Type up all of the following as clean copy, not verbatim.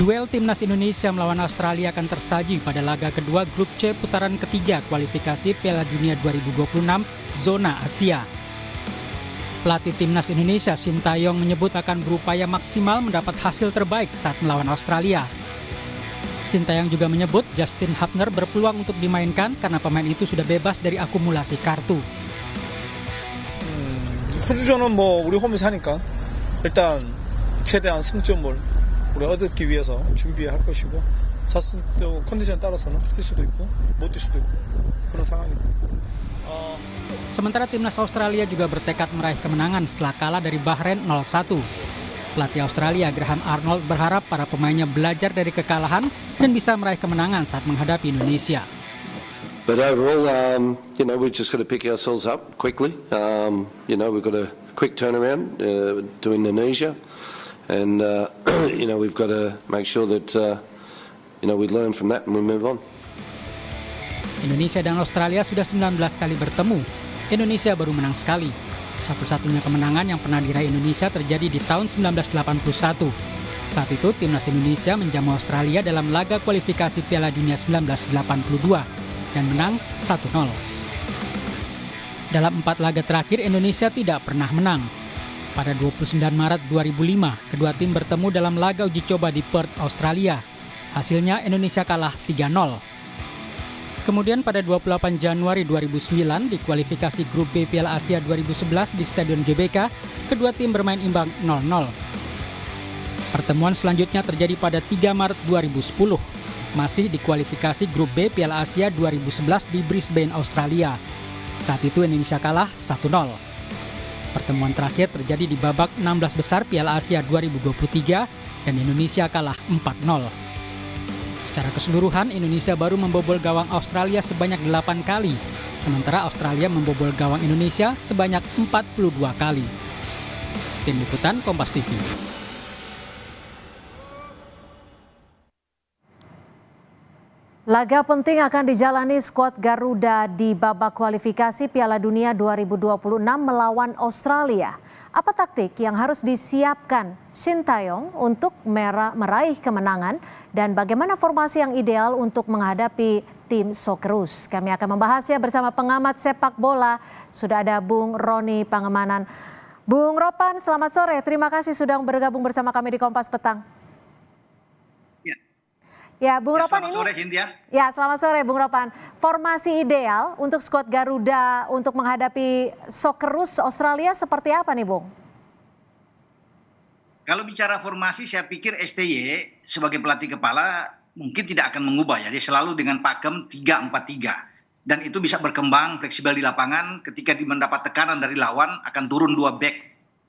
Duel Timnas Indonesia melawan Australia akan tersaji pada laga kedua grup C putaran ketiga kualifikasi Piala Dunia 2026 zona Asia. Pelatih Timnas Indonesia Sintayong menyebut akan berupaya maksimal mendapat hasil terbaik saat melawan Australia. Sintayong juga menyebut Justin Hapner berpeluang untuk dimainkan karena pemain itu sudah bebas dari akumulasi kartu. 호주전은 우리 홈에서 하니까 일단 최대한 승점을 우리 얻기 위해서 준비할 것이고 자신도 컨디션 따라서는 뛸 수도 있고 못 뛸 수도 있고 그런 상황입니다. Sementara timnas Australia juga bertekad meraih kemenangan setelah kalah dari Bahrain 0-1. Pelatih Australia Graham Arnold berharap para pemainnya belajar dari kekalahan dan bisa meraih kemenangan saat menghadapi Indonesia. But overall, we just got to pick ourselves up quickly. We've got a quick turnaround to Indonesia. And, we've got to make sure that, we learn from that and we move on. Indonesia dan Australia sudah 19 kali bertemu. Indonesia baru menang sekali. Satu-satunya kemenangan yang pernah diraih Indonesia terjadi di tahun 1981. Saat itu, timnas Indonesia menjamu Australia dalam laga kualifikasi Piala Dunia 1982 dan menang 1-0. Dalam 4 laga terakhir, Indonesia tidak pernah menang. Pada 29 Maret 2005, kedua tim bertemu dalam laga uji coba di Perth, Australia. Hasilnya Indonesia kalah 3-0. Kemudian pada 28 Januari 2009 di kualifikasi grup B Piala Asia 2011 di Stadion GBK, kedua tim bermain imbang 0-0. Pertemuan selanjutnya terjadi pada 3 Maret 2010, masih di kualifikasi grup B Piala Asia 2011 di Brisbane, Australia. Saat itu Indonesia kalah 1-0. Pertemuan terakhir terjadi di babak 16 besar Piala Asia 2023 dan Indonesia kalah 4-0. Secara keseluruhan, Indonesia baru membobol gawang Australia sebanyak 8 kali, sementara Australia membobol gawang Indonesia sebanyak 42 kali. Tim Liputan Kompas TV. Laga penting akan dijalani skuad Garuda di babak kualifikasi Piala Dunia 2026 melawan Australia. Apa taktik yang harus disiapkan Sintayong untuk meraih kemenangan dan bagaimana formasi yang ideal untuk menghadapi tim Socceroos? Kami akan membahasnya bersama pengamat sepak bola. Sudah ada Bung Roni Pangemanan. Bung Ropan, selamat sore. Terima kasih sudah bergabung bersama kami di Kompas Petang. Ya, Bung Ropan ini. Selamat sore, Cynthia. Ya, selamat sore, Bung Ropan. Formasi ideal untuk skuad Garuda untuk menghadapi Socceroos Australia seperti apa nih, Bung? Kalau bicara formasi, saya pikir STY sebagai pelatih kepala mungkin tidak akan mengubah ya. Dia selalu dengan pakem 3-4-3. Dan itu bisa berkembang fleksibel di lapangan ketika mendapat tekanan dari lawan akan turun 2 back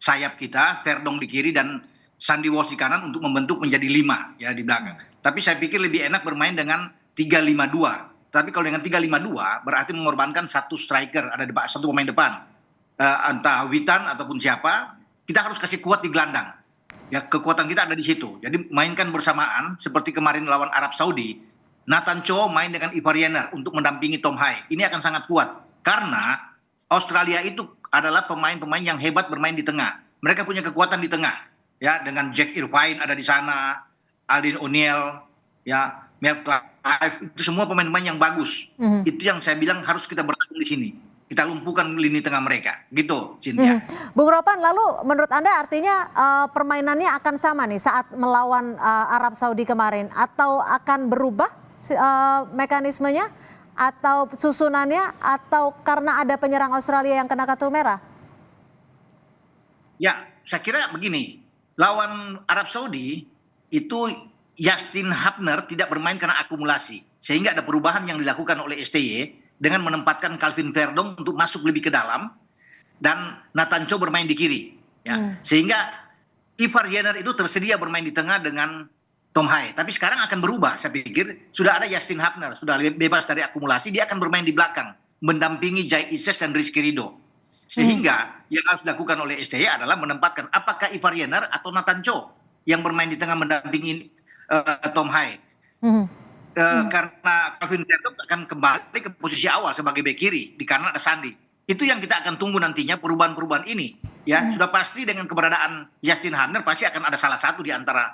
sayap kita, Verdong di kiri dan Sandy Walsh di kanan untuk membentuk menjadi 5 ya di belakang. Tapi saya pikir lebih enak bermain dengan 3-5-2. Tapi kalau dengan 3-5-2 berarti mengorbankan satu striker, ada satu pemain depan. Entah Witan ataupun siapa, kita harus kasih kuat di gelandang. Ya, kekuatan kita ada di situ. Jadi mainkan bersamaan seperti kemarin lawan Arab Saudi. Nathan Cho main dengan Ivar Jenner untuk mendampingi Tom Hai. Ini akan sangat kuat karena Australia itu adalah pemain-pemain yang hebat bermain di tengah. Mereka punya kekuatan di tengah. Ya, dengan Jack Irvine ada di sana, Aldin O'Neill, ya, Mel Clive, itu semua pemain-pemain yang bagus. Itu yang saya bilang harus kita bertarung di sini. Kita lumpuhkan lini tengah mereka, gitu, Cynthia. Bung Ropan, lalu menurut Anda artinya permainannya akan sama nih saat melawan Arab Saudi kemarin, atau akan berubah mekanismenya, atau susunannya, atau karena ada penyerang Australia yang kena kartu merah? Ya, saya kira begini. Lawan Arab Saudi itu Justin Hapner tidak bermain karena akumulasi. Sehingga ada perubahan yang dilakukan oleh STY dengan menempatkan Calvin Verdong untuk masuk lebih ke dalam dan Nathan Cho bermain di kiri. Ya. Sehingga Ivar Jenner itu tersedia bermain di tengah dengan Tom Hai. Tapi sekarang akan berubah, saya pikir. Sudah ada Justin Hapner, sudah bebas dari akumulasi, dia akan bermain di belakang. Mendampingi Jai Ises dan Rizky Ridho. Sehingga yang harus dilakukan oleh STY adalah menempatkan apakah Ivar Jenner atau Nathan Cho yang bermain di tengah mendampingi Tom Hai. Karena Calvin Verdong akan kembali ke posisi awal sebagai bek kiri, di kanan ada Sandy. Itu yang kita akan tunggu nantinya, perubahan-perubahan ini. Ya, sudah pasti dengan keberadaan Justin Hapner pasti akan ada salah satu di antara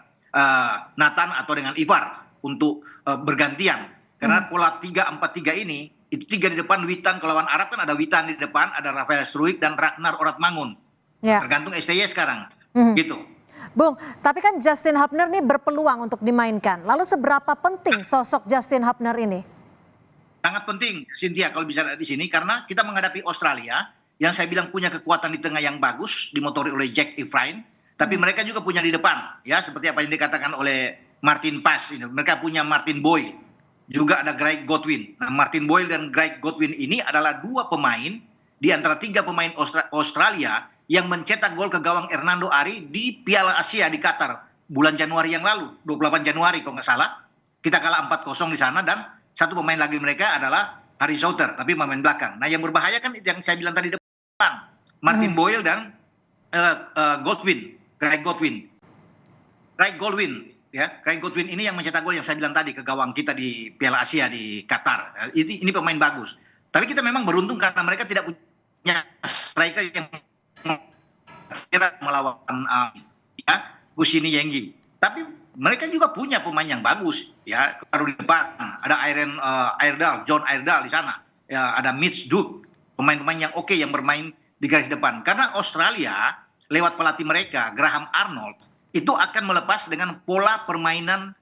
Nathan atau dengan Ivar untuk bergantian. Karena pola 3-4-3 ini, itu 3 di depan, Witan, kalau lawan Arab kan ada Witan di depan, ada Rafael Struijk dan Ragnar Oratmangun. Ya. Tergantung STY sekarang, gitu. Bung, tapi kan Justin Hubner nih berpeluang untuk dimainkan. Lalu seberapa penting sosok Justin Hubner ini? Sangat penting, Cynthia, kalau bicara di sini, karena kita menghadapi Australia, yang saya bilang punya kekuatan di tengah yang bagus, dimotori oleh Jack Efrain, tapi mereka juga punya di depan, ya seperti apa yang dikatakan oleh Martin Paes. Mereka punya Martin Boyle, juga ada Greg Godwin. Nah, Martin Boyle dan Greg Godwin ini adalah 2 pemain di antara 3 pemain Australia yang mencetak gol ke gawang Hernando Ari di Piala Asia di Qatar bulan Januari yang lalu, 28 Januari kalau nggak salah. Kita kalah 4-0 di sana, dan 1 pemain lagi mereka adalah Harry Souter, tapi pemain belakang. Nah, yang berbahaya kan yang saya bilang tadi depan, Martin Boyle dan Greg Godwin. Ya, Greg Godwin ini yang mencetak gol yang saya bilang tadi ke gawang kita di Piala Asia di Qatar. Ini pemain bagus. Tapi kita memang beruntung karena mereka tidak punya striker yang melawan Kusini Yenggi. Tapi mereka juga punya pemain yang bagus, ya. Baru di depan ada John Airdal di sana. Ya, ada Mitch Duke, pemain-pemain yang oke yang bermain di garis depan. Karena Australia lewat pelatih mereka Graham Arnold itu akan melepas dengan pola permainan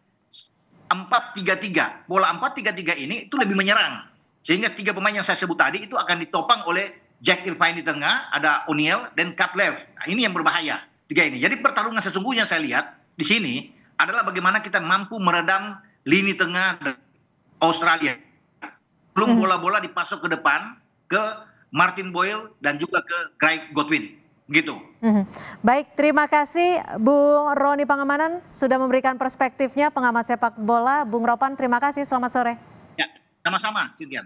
4-3-3. Pola 4-3-3 ini itu lebih menyerang. Sehingga 3 pemain yang saya sebut tadi itu akan ditopang oleh Jack Irvine di tengah, ada O'Neill dan Cutler. Nah, ini yang berbahaya, 3 ini. Jadi pertarungan sesungguhnya saya lihat di sini adalah bagaimana kita mampu meredam lini tengah Australia. Belum bola-bola dipasok ke depan ke Martin Boyle dan juga ke Greg Godwin. Gitu. Baik, terima kasih Bung Roni Pangemanan sudah memberikan perspektifnya, pengamat sepak bola. Bung Ropan, terima kasih, selamat sore. Ya, sama-sama, Cynthia.